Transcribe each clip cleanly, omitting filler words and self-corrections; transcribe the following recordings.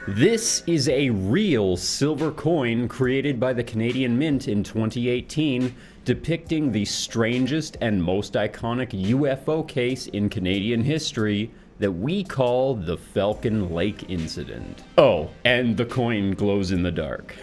This is a real silver coin created by the Canadian Mint in 2018, depicting the strangest and most iconic UFO case in Canadian history that we call the Falcon Lake incident. Oh, and the coin glows in the dark.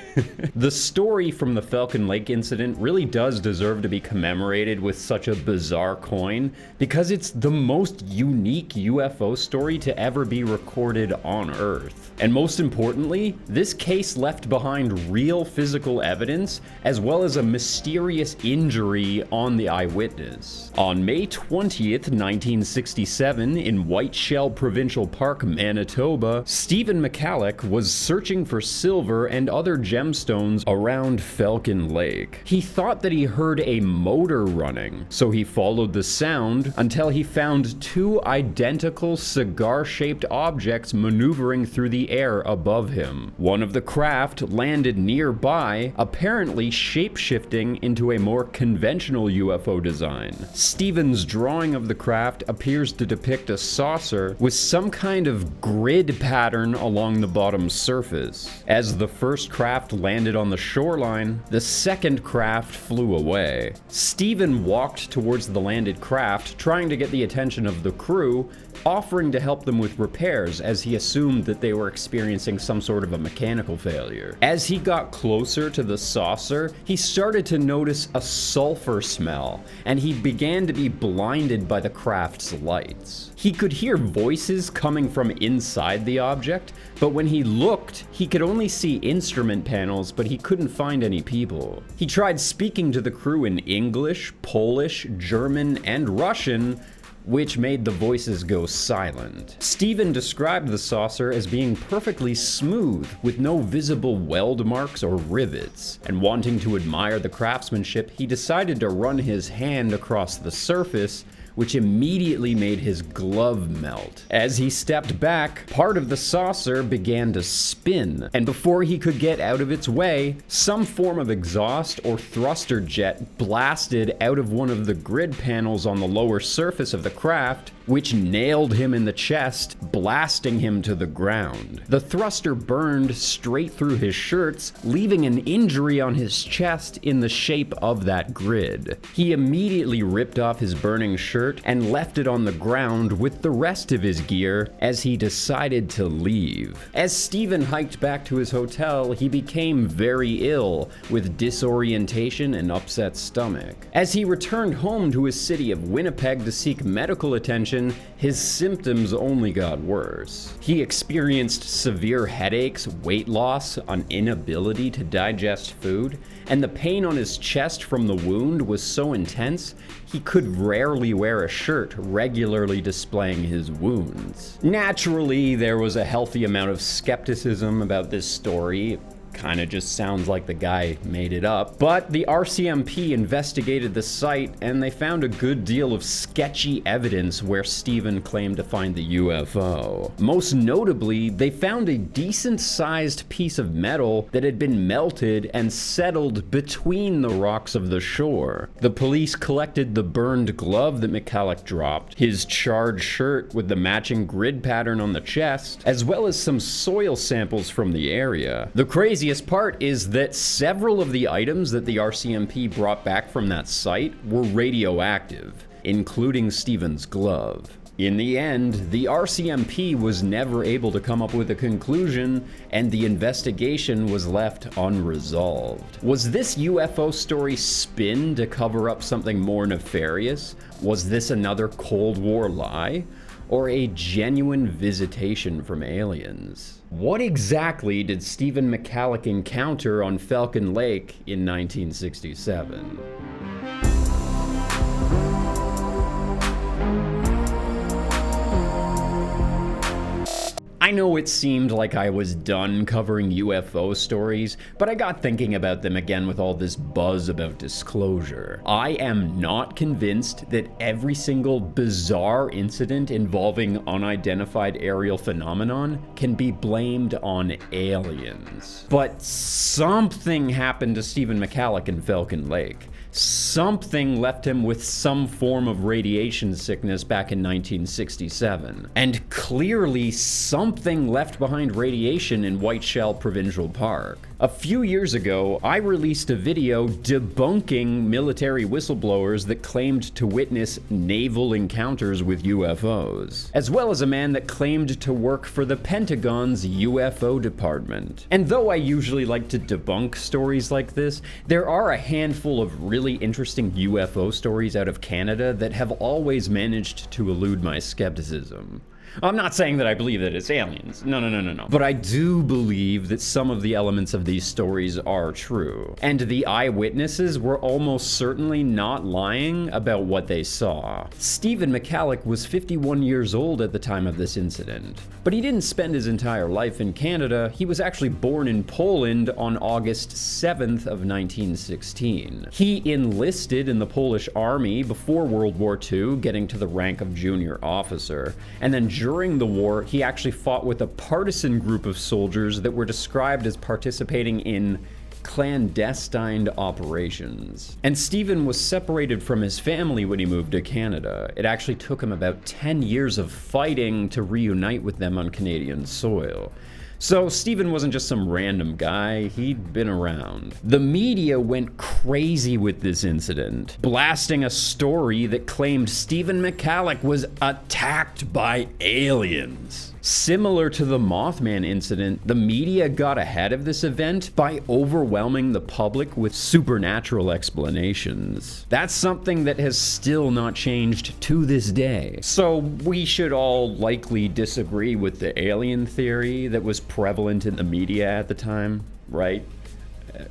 The story from the Falcon Lake incident really does deserve to be commemorated with such a bizarre coin because it's the most unique UFO story to ever be recorded on Earth. And most importantly, this case left behind real physical evidence as well as a mysterious injury on the eyewitness. On May 20th, 1967, in Whiteshell Provincial Park, Manitoba, Stephen McCalloch was searching for silver and other gemstones around Falcon Lake. He thought that he heard a motor running, so he followed the sound until he found two identical cigar-shaped objects maneuvering through the air above him. One of the craft landed nearby, apparently shape-shifting into a more conventional UFO design. Stephen's drawing of the craft appears to depict a saucer with some kind of grid pattern along the bottom surface. As the first craft landed on the shoreline, the second craft flew away. Stephen walked towards the landed craft, trying to get the attention of the crew, offering to help them with repairs as he assumed that they were experiencing some sort of a mechanical failure. As he got closer to the saucer, he started to notice a sulfur smell, and he began to be blinded by the craft's lights. He could hear voices coming from inside the object, but when he looked, he could only see instrument panels, but he couldn't find any people. He tried speaking to the crew in English, Polish, German, and Russian, which made the voices go silent. Stephen described the saucer as being perfectly smooth, with no visible weld marks or rivets, and wanting to admire the craftsmanship, he decided to run his hand across the surface, which immediately made his glove melt. As he stepped back, part of the saucer began to spin, and before he could get out of its way, some form of exhaust or thruster jet blasted out of one of the grid panels on the lower surface of the craft, which nailed him in the chest, blasting him to the ground. The thruster burned straight through his shirts, leaving an injury on his chest in the shape of that grid. He immediately ripped off his burning shirt and left it on the ground with the rest of his gear as he decided to leave. As Stephen hiked back to his hotel, he became very ill with disorientation and upset stomach. As he returned home to his city of Winnipeg to seek medical attention, his symptoms only got worse. He experienced severe headaches, weight loss, an inability to digest food, and the pain on his chest from the wound was so intense he could rarely wear a shirt, regularly displaying his wounds. Naturally, there was a healthy amount of skepticism about this story. Kinda just sounds like the guy made it up. But the RCMP investigated the site and they found a good deal of sketchy evidence where Stephen claimed to find the UFO. Most notably, they found a decent-sized piece of metal that had been melted and settled between the rocks of the shore. The police collected the burned glove that McCalloch dropped, his charred shirt with the matching grid pattern on the chest, as well as some soil samples from the area. The craziest part is that several of the items that the RCMP brought back from that site were radioactive, including Stephen's glove. In the end, the RCMP was never able to come up with a conclusion, and the investigation was left unresolved. Was this UFO story spin to cover up something more nefarious? Was this another Cold War lie? Or a genuine visitation from aliens? What exactly did Stephen McCalloch encounter on Falcon Lake in 1967? I know it seemed like I was done covering UFO stories, but I got thinking about them again with all this buzz about disclosure. I am not convinced that every single bizarre incident involving unidentified aerial phenomenon can be blamed on aliens. But something happened to Stephen McCalloch in Falcon Lake. something left him with some form of radiation sickness back in 1967. And clearly something left behind radiation in Whiteshell Provincial Park. A few years ago, I released a video debunking military whistleblowers that claimed to witness naval encounters with UFOs, as well as a man that claimed to work for the Pentagon's UFO department. And though I usually like to debunk stories like this, there are a handful of really interesting UFO stories out of Canada that have always managed to elude my skepticism. I'm not saying that I believe that it's aliens. No. But I do believe that some of the elements of these stories are true. And the eyewitnesses were almost certainly not lying about what they saw. Stephen McCallick was 51 years old at the time of this incident. But he didn't spend his entire life in Canada. He was actually born in Poland on August 7th of 1916. He enlisted in the Polish army before World War II, getting to the rank of junior officer. And then during the war, he actually fought with a partisan group of soldiers that were described as participating in clandestine operations. And Stephen was separated from his family when he moved to Canada. It actually took him about 10 years of fighting to reunite with them on Canadian soil. So Stephen wasn't just some random guy, he'd been around. The media went crazy with this incident, blasting a story that claimed Stephen McCallick was attacked by aliens. Similar to the Mothman incident, the media got ahead of this event by overwhelming the public with supernatural explanations. That's something that has still not changed to this day. So we should all likely disagree with the alien theory that was prevalent in the media at the time, right?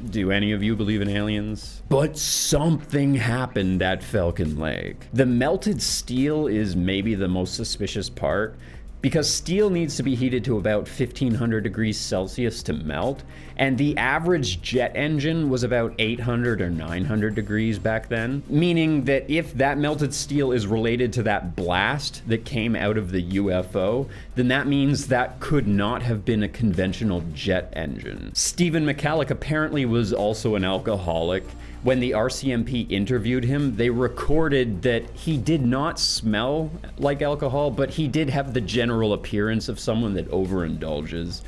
Do any of you believe in aliens? But something happened at Falcon Lake. The melted steel is maybe the most suspicious part, because steel needs to be heated to about 1500 degrees Celsius to melt, and the average jet engine was about 800 or 900 degrees back then, meaning that if that melted steel is related to that blast that came out of the UFO, then that means that could not have been a conventional jet engine. Stephen McCallick apparently was also an alcoholic. When the RCMP interviewed him, they recorded that he did not smell like alcohol, but he did have the general appearance of someone that overindulges.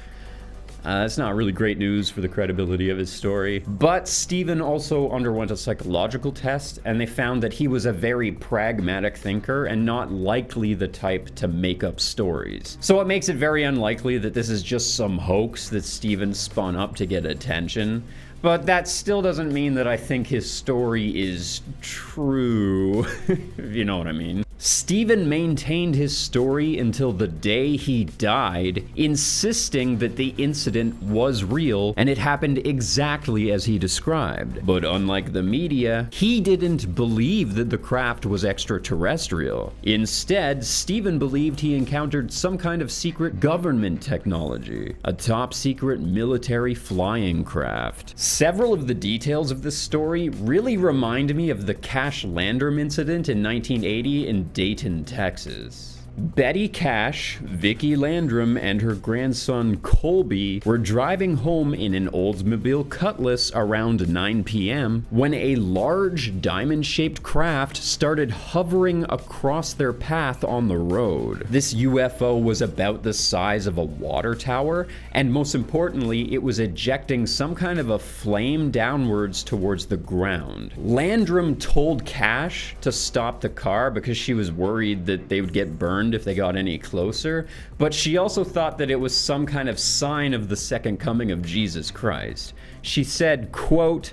That's not really great news for the credibility of his story. But Stephen also underwent a psychological test, and they found that he was a very pragmatic thinker and not likely the type to make up stories. So it makes it very unlikely that this is just some hoax that Stephen spun up to get attention. But that still doesn't mean that I think his story is true, if you know what I mean. Stephen maintained his story until the day he died, insisting that the incident was real and it happened exactly as he described. But unlike the media, he didn't believe that the craft was extraterrestrial. Instead, Stephen believed he encountered some kind of secret government technology, a top-secret military flying craft. Several of the details of this story really remind me of the Cash Landrum incident in 1980 in Dayton, Texas. Betty Cash, Vicki Landrum, and her grandson Colby were driving home in an Oldsmobile Cutlass around 9 p.m. when a large diamond-shaped craft started hovering across their path on the road. This UFO was about the size of a water tower, and most importantly, it was ejecting some kind of a flame downwards towards the ground. Landrum told Cash to stop the car because she was worried that they would get burned if they got any closer, but she also thought that it was some kind of sign of the second coming of Jesus Christ. She said, quote,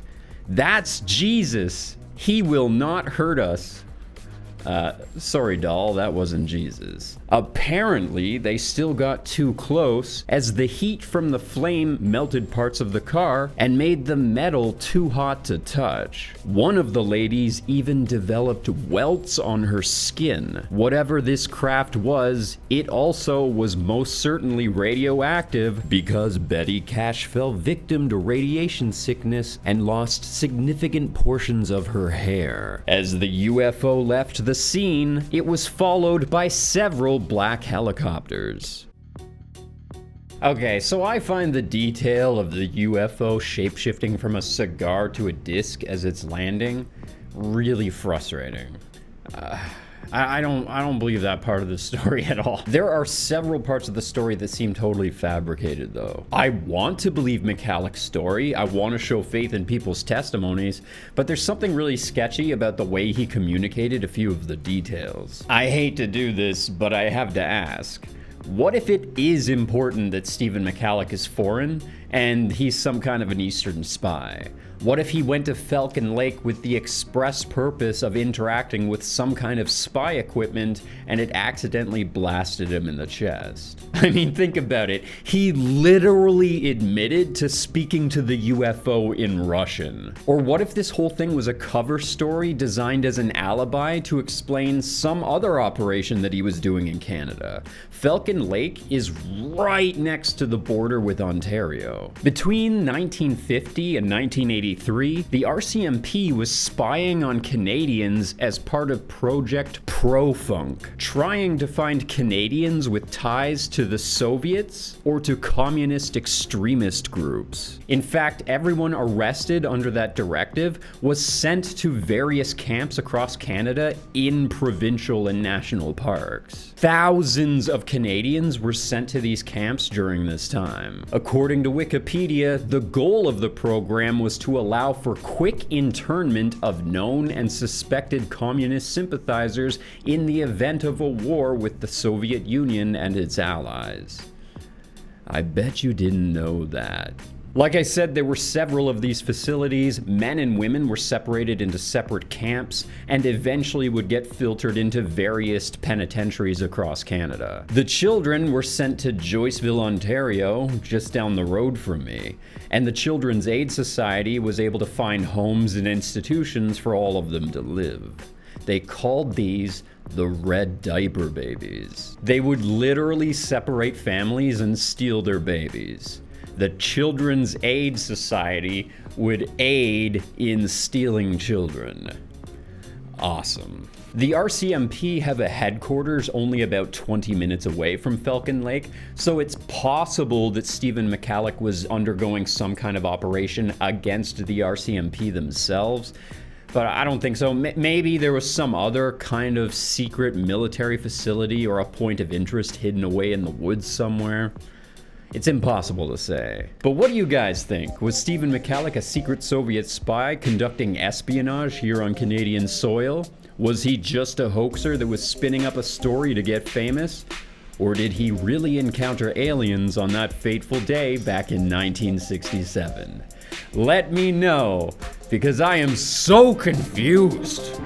"That's Jesus. He will not hurt us." Sorry, doll, that wasn't Jesus. Apparently, they still got too close as the heat from the flame melted parts of the car and made the metal too hot to touch. One of the ladies even developed welts on her skin. Whatever this craft was, it also was most certainly radioactive because Betty Cash fell victim to radiation sickness and lost significant portions of her hair. As the UFO left the scene, it was followed by several black helicopters. Okay, so I find the detail of the UFO shapeshifting from a cigar to a disc as it's landing really frustrating. I don't believe that part of the story at all. There are several parts of the story that seem totally fabricated, though. I want to believe McCallick's story. I want to show faith in people's testimonies, but there's something really sketchy about the way he communicated a few of the details. I hate to do this, but I have to ask. What if it is important that Stephen McCallick is foreign and he's some kind of an Eastern spy? What if he went to Falcon Lake with the express purpose of interacting with some kind of spy equipment and it accidentally blasted him in the chest? I mean, think about it. He literally admitted to speaking to the UFO in Russian. Or what if this whole thing was a cover story designed as an alibi to explain some other operation that he was doing in Canada? Falcon Lake is right next to the border with Ontario. Between 1950 and 1983, the RCMP was spying on Canadians as part of Project Pro-Funk, trying to find Canadians with ties to the Soviets or to communist extremist groups. In fact, everyone arrested under that directive was sent to various camps across Canada in provincial and national parks. Thousands of Canadians were sent to these camps during this time. According to Wikipedia, the goal of the program was to allow for quick internment of known and suspected communist sympathizers in the event of a war with the Soviet Union and its allies. I bet you didn't know that. Like I said, there were several of these facilities. Men and women were separated into separate camps and eventually would get filtered into various penitentiaries across Canada. The children were sent to Joyceville, Ontario, just down the road from me, and the Children's Aid Society was able to find homes and institutions for all of them to live. They called these the red diaper babies. They would literally separate families and steal their babies. The Children's Aid Society would aid in stealing children. Awesome. The RCMP have a headquarters only about 20 minutes away from Falcon Lake, so it's possible that Stephen McCallick was undergoing some kind of operation against the RCMP themselves. But I don't think so. Maybe there was some other kind of secret military facility or a point of interest hidden away in the woods somewhere. It's impossible to say. But what do you guys think? Was Stephen McCallick a secret Soviet spy conducting espionage here on Canadian soil? Was he just a hoaxer that was spinning up a story to get famous? Or did he really encounter aliens on that fateful day back in 1967? Let me know, because I am so confused.